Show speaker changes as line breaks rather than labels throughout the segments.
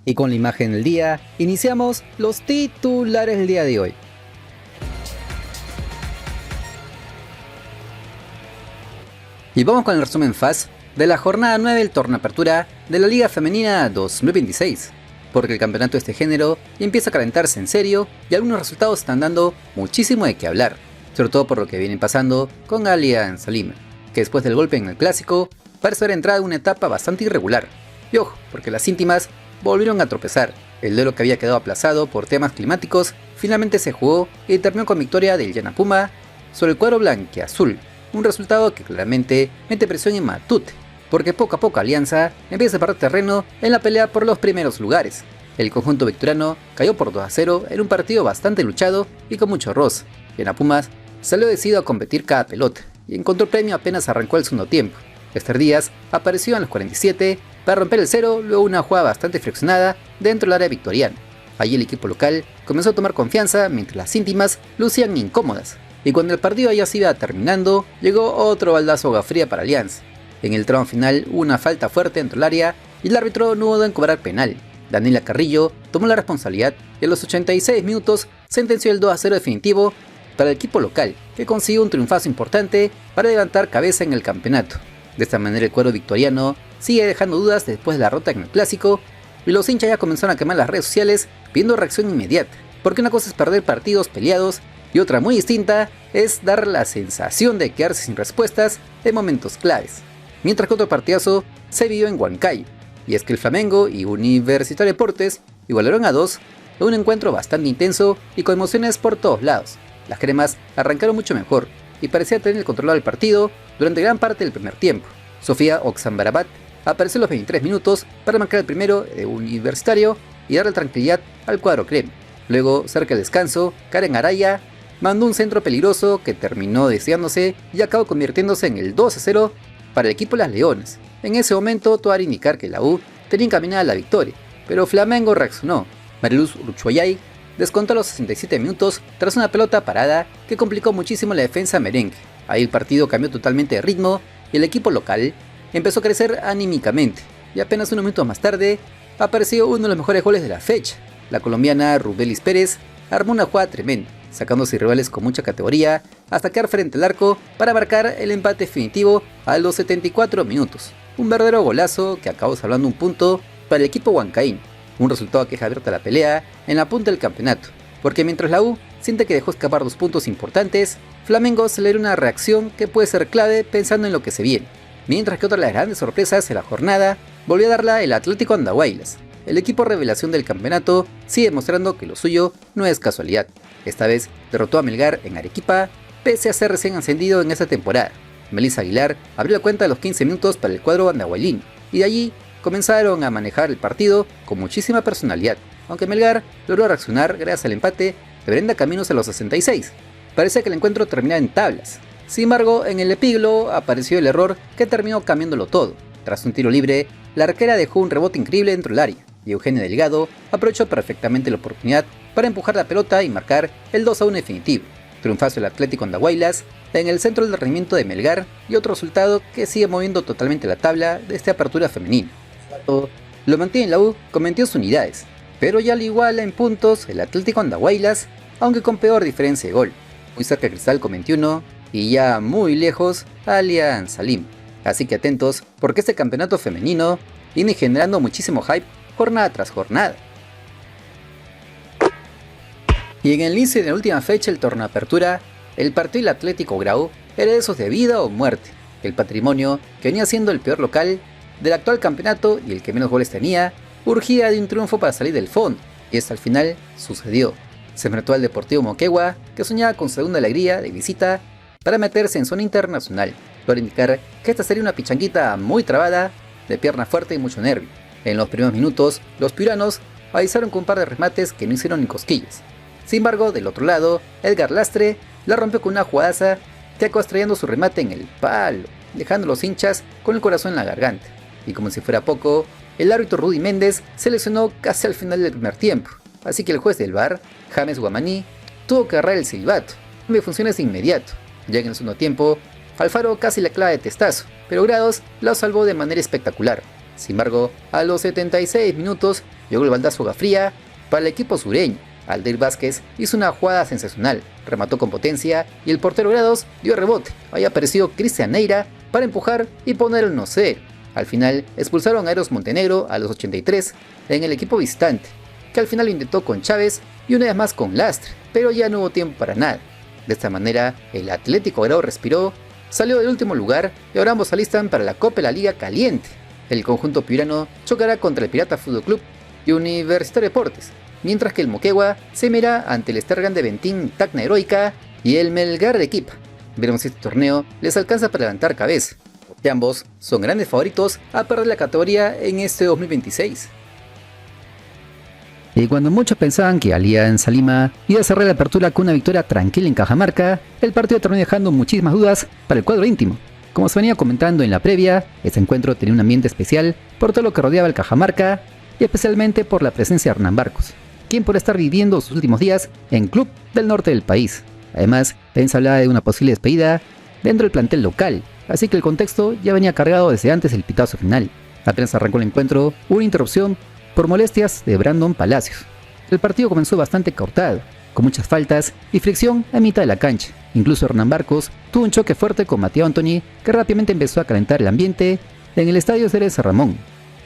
Y con la imagen del día, iniciamos los titulares del día de hoy. Y vamos con el resumen fast de la jornada 9 del torneo apertura de la Liga Femenina 2026, porque el campeonato de este género ya empieza a calentarse en serio y algunos resultados están dando muchísimo de qué hablar, sobre todo por lo que vienen pasando con Alianza Lima, que después del golpe en el clásico parece haber entrado en una etapa bastante irregular. Y ojo, porque las íntimas volvieron a tropezar. El duelo que había quedado aplazado por temas climáticos finalmente se jugó y terminó con victoria del Yanapuma sobre el cuadro blanquiazul, un resultado que claramente mete presión en Matute, porque poco a poco Alianza empieza a perder terreno en la pelea por los primeros lugares. El conjunto victoriano cayó por 2-0 en un partido bastante luchado y con mucho roce. Yanapumas salió decidido a competir cada pelota y encontró premio apenas arrancó el segundo tiempo. Esther Díaz apareció en los 47 para romper el cero luego una jugada bastante friccionada dentro del área victoriana. Allí el equipo local comenzó a tomar confianza mientras las íntimas lucían incómodas, y cuando el partido ya se iba terminando, llegó otro baldazo de agua fría para Alianza. En el tramo final hubo una falta fuerte dentro del área y el árbitro no dudó en cobrar penal. Daniela Carrillo tomó la responsabilidad y a los 86 minutos sentenció el 2-0 definitivo para el equipo local, que consiguió un triunfazo importante para levantar cabeza en el campeonato. De esta manera el cuadro victoriano sigue dejando dudas después de la derrota en el clásico, y los hinchas ya comenzaron a quemar las redes sociales pidiendo reacción inmediata, porque una cosa es perder partidos peleados y otra muy distinta es dar la sensación de quedarse sin respuestas en momentos claves. Mientras que otro partidazo se vivió en Huancayo, y es que el Flamengo y Universitario Deportes igualaron a 2 en un encuentro bastante intenso y con emociones por todos lados. Las cremas arrancaron mucho mejor y parecía tener controlado el partido durante gran parte del primer tiempo. Sofía Oxambarabat apareció a los 23 minutos para marcar el primero de Universitario y darle tranquilidad al cuadro crema. Luego, cerca del descanso, Karen Araya mandó un centro peligroso que terminó desviándose y acabó convirtiéndose en el 2-0 para el equipo de las Leones. En ese momento todo era indicar que la U tenía encaminada la victoria, pero Flamengo reaccionó. Mariluz Urchuayay descontó a los 67 minutos tras una pelota parada que complicó muchísimo la defensa merengue. Ahí el partido cambió totalmente de ritmo y el equipo local empezó a crecer anímicamente, y apenas unos minutos más tarde apareció uno de los mejores goles de la fecha. La colombiana Rubelis Pérez armó una jugada tremenda, sacándose rivales con mucha categoría hasta quedar frente al arco para marcar el empate definitivo a los 74 minutos. Un verdadero golazo que acabó salvando un punto para el equipo huancaíno, un resultado que deja abierta la pelea en la punta del campeonato, porque mientras la U siente que dejó escapar 2 puntos importantes, Flamengo acelera una reacción que puede ser clave pensando en lo que se viene. Mientras que otra de las grandes sorpresas de la jornada volvió a darla el Atlético Andahuaylas. El equipo revelación del campeonato sigue demostrando que lo suyo no es casualidad. Esta vez derrotó a Melgar en Arequipa, pese a ser recién ascendido en esta temporada. Melissa Aguilar abrió la cuenta a los 15 minutos para el cuadro andahuaylino, y de allí comenzaron a manejar el partido con muchísima personalidad, aunque Melgar logró reaccionar gracias al empate de Brenda Caminos a los 66. Parecía que el encuentro terminaba en tablas. Sin embargo, en el epílogo apareció el error que terminó cambiándolo todo. Tras un tiro libre, la arquera dejó un rebote increíble dentro del área, y Eugenia Delgado aprovechó perfectamente la oportunidad para empujar la pelota y marcar el 2-1 definitivo. Triunfazo del Atlético Andahuaylas en el centro del rendimiento de Melgar y otro resultado que sigue moviendo totalmente la tabla de esta apertura femenina. Lo mantiene la U con 22 unidades, pero ya lo iguala en puntos el Atlético Andahuaylas, aunque con peor diferencia de gol. Muy cerca Cristal con 21 y ya muy lejos Alianza Lima. Así que atentos porque este campeonato femenino viene generando muchísimo hype jornada tras jornada. Y en el inicio de la última fecha del torneo apertura, el partido del Atlético Grau era de esos de vida o muerte. El patrimonio, que venía siendo el peor local del actual campeonato y el que menos goles tenía, urgía de un triunfo para salir del fondo, y esto al final sucedió. Se enfrentó al Deportivo Moquegua, que soñaba con segunda alegría de visita para meterse en zona internacional, para indicar que esta sería una pichanguita muy trabada, de pierna fuerte y mucho nervio. En los primeros minutos, los piuranos avisaron con un par de remates que no hicieron ni cosquillas. Sin embargo, del otro lado, Edgar Lastre la rompió con una jugadaza que acabó estrellando su remate en el palo, dejando a los hinchas con el corazón en la garganta. Y como si fuera poco, el árbitro Rudy Méndez se lesionó casi al final del primer tiempo, así que el juez del VAR, James Guamaní, tuvo que agarrar el silbato, de funciones de inmediato. Ya en el segundo tiempo, Alfaro casi la clava de testazo, pero Grados la salvó de manera espectacular. Sin embargo, a los 76 minutos llegó el baldazo fría para el equipo sureño. Aldair Vázquez hizo una jugada sensacional, remató con potencia y el portero Grados dio rebote. Ahí apareció Cristian Neira para empujar y poner el 1-0. Al final expulsaron a Eros Montenegro a los 83 en el equipo visitante, que al final lo intentó con Chávez y una vez más con Lastre, pero ya no hubo tiempo para nada. De esta manera, el Atlético Grau respiró, salió del último lugar y ahora ambos alistan para la Copa de la Liga caliente. El conjunto piurano chocará contra el Pirata Fútbol Club y Universitario Deportes, mientras que el Moquegua se mirá ante el Stargan de Bentín Tacna Heroica y el Melgar de Equipa. Veremos si este torneo les alcanza para levantar cabeza, porque ambos son grandes favoritos a perder la categoría en este 2026. Y cuando muchos pensaban que Alianza Lima iba a cerrar la apertura con una victoria tranquila en Cajamarca, el partido terminó dejando muchísimas dudas para el cuadro íntimo. Como se venía comentando en la previa, este encuentro tenía un ambiente especial por todo lo que rodeaba el Cajamarca y especialmente por la presencia de Hernán Barcos, quien por estar viviendo sus últimos días en club del norte del país. Además, también se hablaba de una posible despedida dentro del plantel local, así que el contexto ya venía cargado desde antes del pitazo final. Apenas arrancó el encuentro, hubo una interrupción por molestias de Brandon Palacios. El partido comenzó bastante cortado, con muchas faltas y fricción a mitad de la cancha. Incluso Hernán Barcos tuvo un choque fuerte con Mateo Antoni, que rápidamente empezó a calentar el ambiente en el estadio Ceres San Ramón.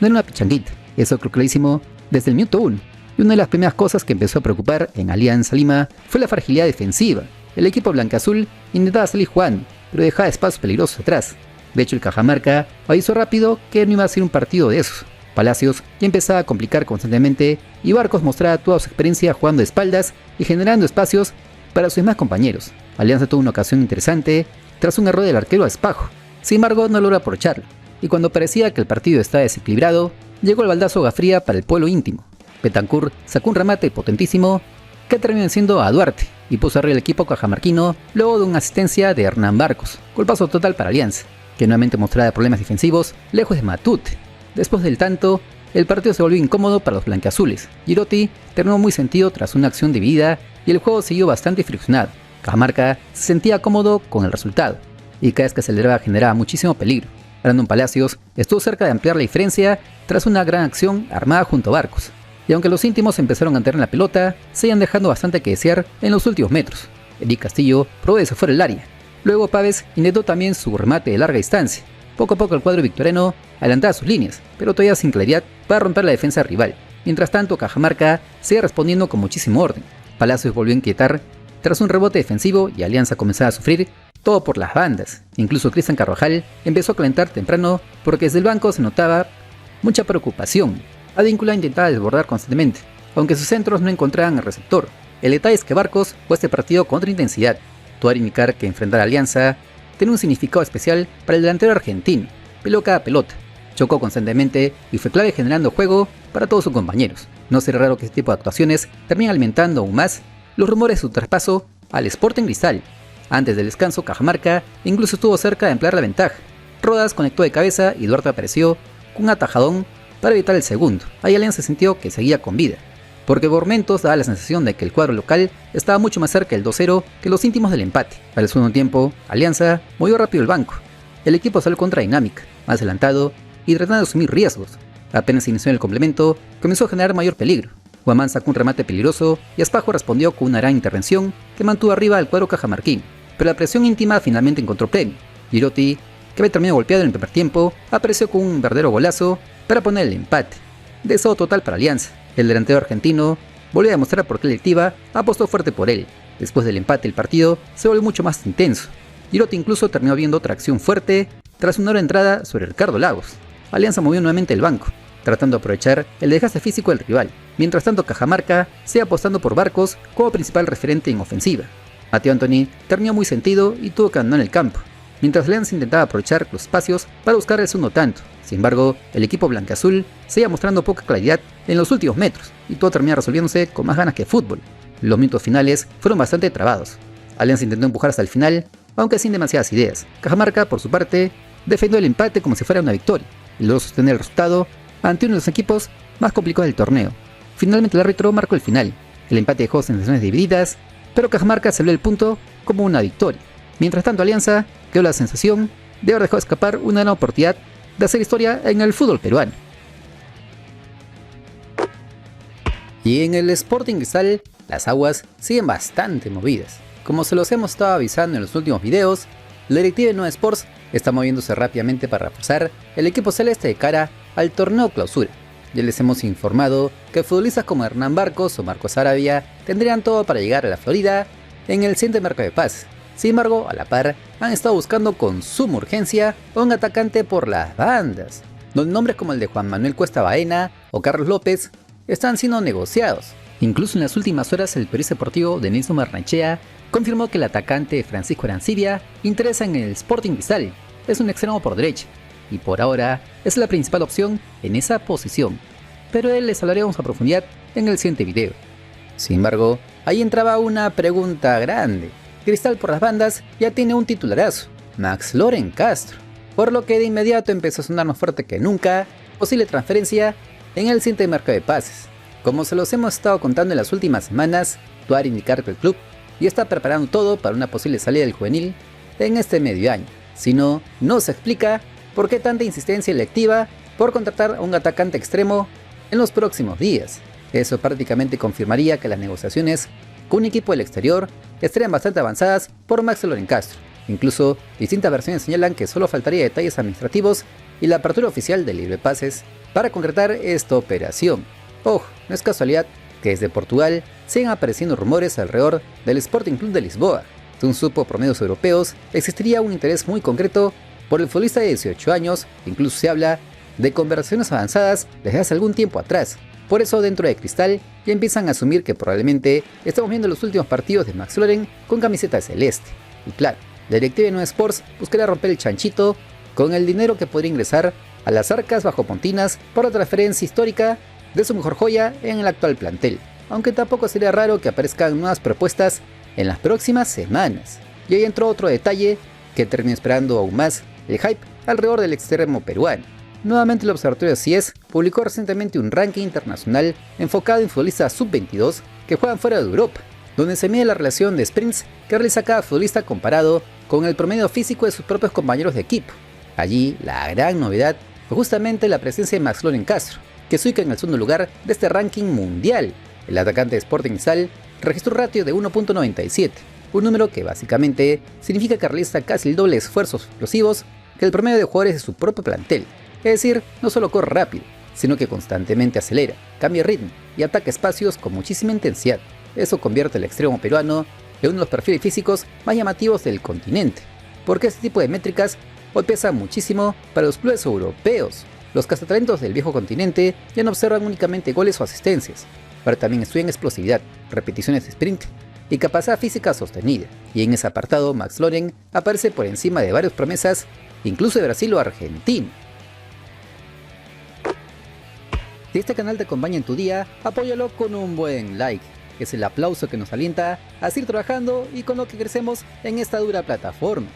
No era una pichanguita, eso creo clarísimo desde el minuto 1. Y una de las primeras cosas que empezó a preocupar en Alianza Lima fue la fragilidad defensiva. El equipo blancaazul intentaba salir jugando, pero dejaba espacios peligrosos atrás. De hecho, el Cajamarca avisó rápido que no iba a ser un partido de esos. Palacios ya empezaba a complicar constantemente y Barcos mostraba toda su experiencia jugando de espaldas y generando espacios para sus demás compañeros. Alianza tuvo una ocasión interesante tras un error del arquero a Espajo. Sin embargo, no logró aprovecharlo. Y cuando parecía que el partido estaba desequilibrado, llegó el baldazo fría para el pueblo íntimo. Betancur sacó un remate potentísimo que terminó venciendo a Duarte y puso arriba el equipo cajamarquino luego de una asistencia de Hernán Barcos. Golpazo total para Alianza, que nuevamente mostraba problemas defensivos lejos de Matute. Después del tanto, el partido se volvió incómodo para los blanqueazules. Girotti terminó muy sentido tras una acción dividida y el juego siguió bastante friccionado. Cajamarca se sentía cómodo con el resultado y cada vez que aceleraba generaba muchísimo peligro. Brandon Palacios estuvo cerca de ampliar la diferencia tras una gran acción armada junto a Barcos. Y aunque los íntimos empezaron a tener la pelota, se iban dejando bastante que desear en los últimos metros. Eric Castillo probó de fuera el área. Luego Pávez intentó también su remate de larga distancia. Poco a poco el cuadro victoriano adelantaba sus líneas, pero todavía sin claridad para romper la defensa rival. Mientras tanto, Cajamarca seguía respondiendo con muchísimo orden. Palacios volvió a inquietar tras un rebote defensivo y Alianza comenzaba a sufrir todo por las bandas. Incluso Cristian Carvajal empezó a calentar temprano porque desde el banco se notaba mucha preocupación. Advíncula intentaba desbordar constantemente, aunque sus centros no encontraban el receptor. El detalle es que Barcos jugó este partido con otra intensidad. Todo era indicar que enfrentar a Alianza tenía un significado especial para el delantero argentino. Peleó cada pelota, chocó constantemente y fue clave generando juego para todos sus compañeros. No será raro que este tipo de actuaciones terminen alimentando aún más los rumores de su traspaso al Sporting Cristal. Antes del descanso, Cajamarca incluso estuvo cerca de ampliar la ventaja. Rodas conectó de cabeza y Duarte apareció con un atajadón para evitar el segundo. Ahí Alianza sintió que seguía con vida, porque por momentos daba la sensación de que el cuadro local estaba mucho más cerca del 2-0 que los íntimos del empate. Para el segundo tiempo, Alianza movió rápido el banco. El equipo salió contra dinámica, más adelantado y tratando de asumir riesgos. Apenas inició el complemento, comenzó a generar mayor peligro. Guamán sacó un remate peligroso y Espajo respondió con una gran intervención que mantuvo arriba al cuadro cajamarquín. Pero la presión íntima finalmente encontró premio. Girotti, que había terminado golpeado en el primer tiempo, apareció con un verdadero golazo para poner el empate. Deseo total para Alianza. El delantero argentino volvió a demostrar por qué la directiva apostó fuerte por él. Después del empate el partido se volvió mucho más intenso. Girotti incluso terminó viendo otra acción fuerte tras una hora de entrada sobre Ricardo Lagos. Alianza movió nuevamente el banco, tratando de aprovechar el desgaste físico del rival. Mientras tanto Cajamarca sigue apostando por Barcos como principal referente en ofensiva. Mateo Antoni terminó muy sentido y tuvo que abandonar el campo, mientras Alianza intentaba aprovechar los espacios para buscar el segundo tanto. Sin embargo, el equipo blanqueazul seguía mostrando poca claridad en los últimos metros y todo termina resolviéndose con más ganas que fútbol. Los minutos finales fueron bastante trabados. Alianza intentó empujar hasta el final, aunque sin demasiadas ideas. Cajamarca, por su parte, defendió el empate como si fuera una victoria y logró sostener el resultado ante uno de los equipos más complicados del torneo. Finalmente el árbitro marcó el final. El empate dejó sensaciones divididas, pero Cajamarca salió el punto como una victoria. Mientras tanto Alianza quedó la sensación de haber dejado escapar una gran oportunidad de hacer historia en el fútbol peruano. Y en el Sporting Cristal, las aguas siguen bastante movidas. Como se los hemos estado avisando en los últimos videos, la directiva de Nueva Sports está moviéndose rápidamente para reforzar el equipo celeste de cara al torneo clausura. Ya les hemos informado que futbolistas como Hernán Barcos o Marcos Arabia tendrían todo para llegar a la Florida en el siguiente mercado de pases. Sin embargo, a la par, han estado buscando con suma urgencia a un atacante por las bandas, donde nombres como el de Juan Manuel Cuesta Baena o Carlos López están siendo negociados. Incluso en las últimas horas, el periodista deportivo Denis Marnachea confirmó que el atacante Francisco Arancibia interesa en el Sporting Cristal. Es un extremo por derecha y por ahora es la principal opción en esa posición, pero de él les hablaremos a profundidad en el siguiente video. Sin embargo, ahí entraba una pregunta grande. Cristal por las bandas ya tiene un titularazo, Max Loren Castro, por lo que de inmediato empezó a sonar más fuerte que nunca posible transferencia en el siguiente mercado de pases. Como se los hemos estado contando en las últimas semanas, todo ha indicar que el club ya está preparando todo para una posible salida del juvenil en este medio año. Si no, no se explica por qué tanta insistencia electiva por contratar a un atacante extremo en los próximos días. Eso prácticamente confirmaría que las negociaciones con un equipo del exterior estarían bastante avanzadas por Max Loren Castro. Incluso distintas versiones señalan que solo faltaría detalles administrativos y la apertura oficial del libre pases para concretar esta operación. Ojo, no es casualidad que desde Portugal sigan apareciendo rumores alrededor del Sporting Club de Lisboa. Según supo por medios europeos, existiría un interés muy concreto por el futbolista de 18 años, incluso se habla de conversaciones avanzadas desde hace algún tiempo atrás. Por eso dentro de Cristal ya empiezan a asumir que probablemente estamos viendo los últimos partidos de Max Loren con camiseta celeste. Y claro, la directiva de Nueva Sports buscará romper el chanchito con el dinero que podría ingresar a las arcas bajopontinas por la transferencia histórica de su mejor joya en el actual plantel, aunque tampoco sería raro que aparezcan nuevas propuestas en las próximas semanas. Y ahí entró otro detalle que terminó esperando aún más el hype alrededor del extremo peruano. Nuevamente el Observatorio CIES publicó recientemente un ranking internacional enfocado en futbolistas sub-22 que juegan fuera de Europa, donde se mide la relación de sprints que realiza cada futbolista comparado con el promedio físico de sus propios compañeros de equipo. Allí la gran novedad fue justamente la presencia de Max Loren Castro, que se ubica en el segundo lugar de este ranking mundial. El atacante de Sporting Cristal registró un ratio de 1.97, un número que básicamente significa que realiza casi el doble de esfuerzos explosivos que el promedio de jugadores de su propio plantel. Es decir, no solo corre rápido, sino que constantemente acelera, cambia ritmo y ataca espacios con muchísima intensidad. Eso convierte al extremo peruano en uno de los perfiles físicos más llamativos del continente, porque este tipo de métricas hoy pesan muchísimo para los clubes europeos. Los cazatalentos del viejo continente ya no observan únicamente goles o asistencias, pero también estudian explosividad, repeticiones de sprint y capacidad física sostenida. Y en ese apartado Max Loren aparece por encima de varias promesas, incluso de Brasil o Argentina. Si este canal te acompaña en tu día, apóyalo con un buen like. Es el aplauso que nos alienta a seguir trabajando y con lo que crecemos en esta dura plataforma.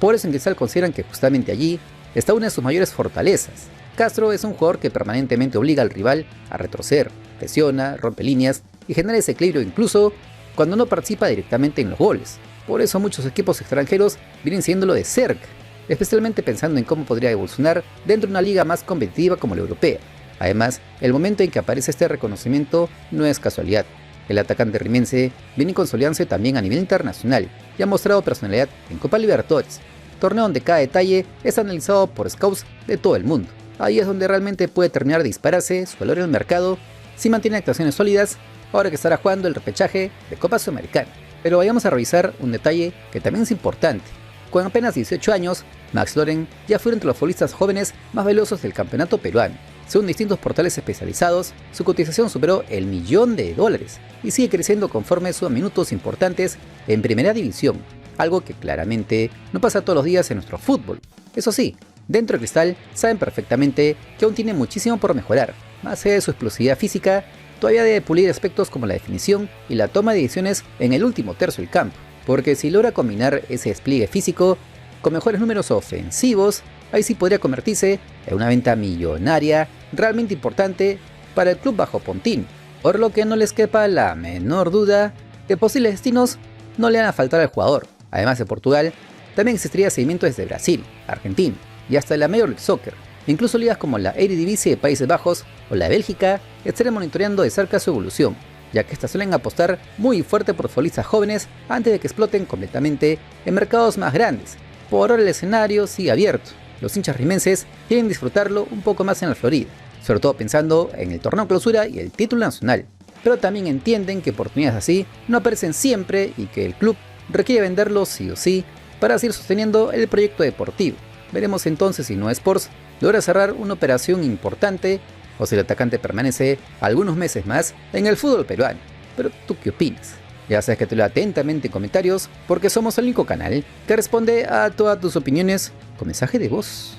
Por eso en Cristal consideran que justamente allí está una de sus mayores fortalezas. Castro es un jugador que permanentemente obliga al rival a retroceder, presiona, rompe líneas y genera desequilibrio incluso cuando no participa directamente en los goles. Por eso muchos equipos extranjeros vienen siguiéndolo de cerca, especialmente pensando en cómo podría evolucionar dentro de una liga más competitiva como la europea. Además, el momento en que aparece este reconocimiento no es casualidad. El atacante rimense viene consolidándose también a nivel internacional y ha mostrado personalidad en Copa Libertadores, torneo donde cada detalle es analizado por scouts de todo el mundo. Ahí es donde realmente puede terminar de dispararse su valor en el mercado si mantiene actuaciones sólidas ahora que estará jugando el repechaje de Copa Sudamericana. Pero vayamos a revisar un detalle que también es importante. Con apenas 18 años, Max Loren ya fue entre los futbolistas jóvenes más veloces del campeonato peruano. Según distintos portales especializados, su cotización superó el $1.000.000 y sigue creciendo conforme suba minutos importantes en primera división, algo que claramente no pasa todos los días en nuestro fútbol. Eso sí, dentro de Cristal saben perfectamente que aún tiene muchísimo por mejorar. Más allá de su explosividad física, todavía debe pulir aspectos como la definición y la toma de decisiones en el último tercio del campo, porque si logra combinar ese despliegue físico con mejores números ofensivos, ahí sí podría convertirse en una venta millonaria realmente importante para el club bajopontino, por lo que no les quepa la menor duda que posibles destinos no le van a faltar al jugador. Además de Portugal, También existiría seguimiento desde Brasil, Argentina y hasta la Major League Soccer. Incluso ligas como la Eredivisie de Países Bajos o la de Bélgica estarían monitoreando de cerca su evolución, ya que estas suelen apostar muy fuerte por futbolistas jóvenes antes de que exploten completamente en mercados más grandes. Por ahora el escenario sigue abierto. Los hinchas rimenses quieren disfrutarlo un poco más en la Florida, sobre todo pensando en el torneo clausura y el título nacional, pero también entienden que oportunidades así no aparecen siempre y que el club requiere venderlos sí o sí para seguir sosteniendo el proyecto deportivo. Veremos entonces si No Sports logra cerrar una operación importante o si el atacante permanece algunos meses más en el fútbol peruano. Pero ¿tú qué opinas? Ya sabes que te leo atentamente en comentarios porque somos el único canal que responde a todas tus opiniones con mensaje de voz.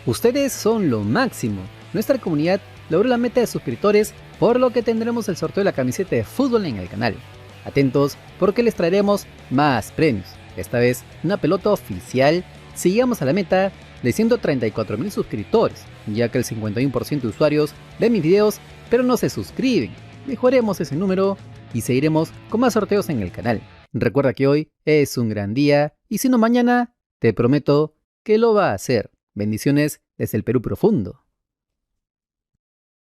Ustedes son lo máximo. Nuestra comunidad logró la meta de suscriptores, por lo que tendremos el sorteo de la camiseta de fútbol en el canal. Atentos porque les traeremos más premios. Esta vez una pelota oficial si llegamos a la meta de 134,000 suscriptores, ya que el 51% de usuarios ven mis videos pero no se suscriben. Mejoremos ese número y seguiremos con más sorteos en el canal. Recuerda que hoy es un gran día y si no mañana, te prometo que lo va a hacer. Bendiciones desde el Perú profundo.